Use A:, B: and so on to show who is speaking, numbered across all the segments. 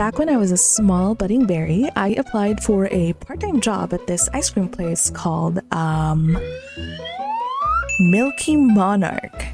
A: Back when I was a small budding berry, I applied for a part-time job at this ice cream place called Milky Monarch.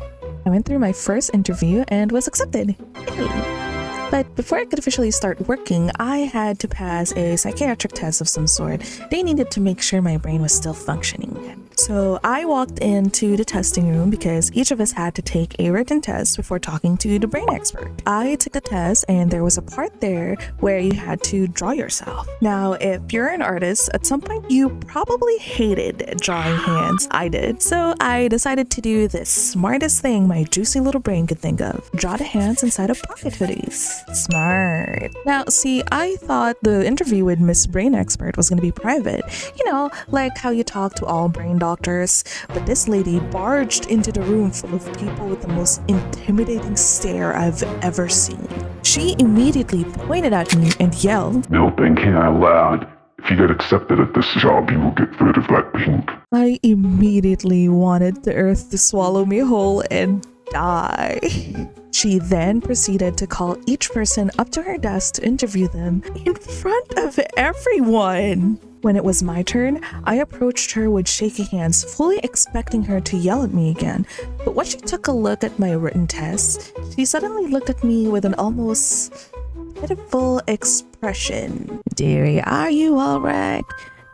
A: I went through my first interview and was accepted. Yay. But before I could officially start working, I had to pass a psychiatric test of some sort. They needed to make sure my brain was still functioning. So I walked into the testing room because each of us had to take a written test before talking to the brain expert. I took the test and there was a part there where you had to draw yourself. Now, if you're an artist, at some point you probably hated drawing hands. I did. So I decided to do the smartest thing my juicy little brain could think of. Draw the hands inside of pocket hoodies. Smart. Now, see, I thought the interview with Miss Brain Expert was going to be private. You know, like how you talk to all brain doctors. But this lady barged into the room full of people with the most intimidating stare I've ever seen. She immediately pointed at me and yelled,
B: "No thinking out loud. If you get accepted at this job, you will get rid of that pink."
A: I immediately wanted the earth to swallow me whole and die. She then proceeded to call each person up to her desk to interview them in front of everyone. When it was my turn, I approached her with shaky hands, fully expecting her to yell at me again. But when she took a look at my written test, she suddenly looked at me with an almost pitiful expression.
C: "Dearie, are you alright?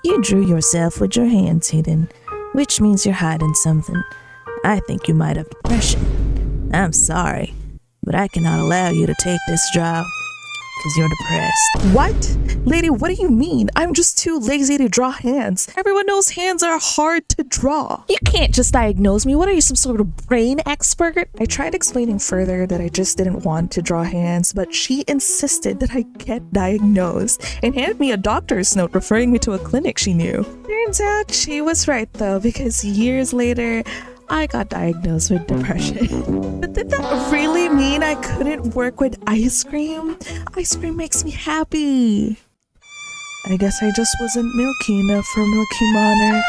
C: You drew yourself with your hands hidden, which means you're hiding something. I think you might have depression. I'm sorry, but I cannot allow you to take this job because you're depressed."
A: What? Lady, what do you mean? I'm just too lazy to draw hands. Everyone knows hands are hard to draw. You can't just diagnose me. What are you, some sort of brain expert? I tried explaining further that I just didn't want to draw hands, but she insisted that I get diagnosed and handed me a doctor's note referring me to a clinic she knew. Turns out she was right though, because years later, I got diagnosed with depression. But did that really mean I couldn't work with ice cream? Ice cream makes me happy. I guess I just wasn't milky enough for Milky Monarch.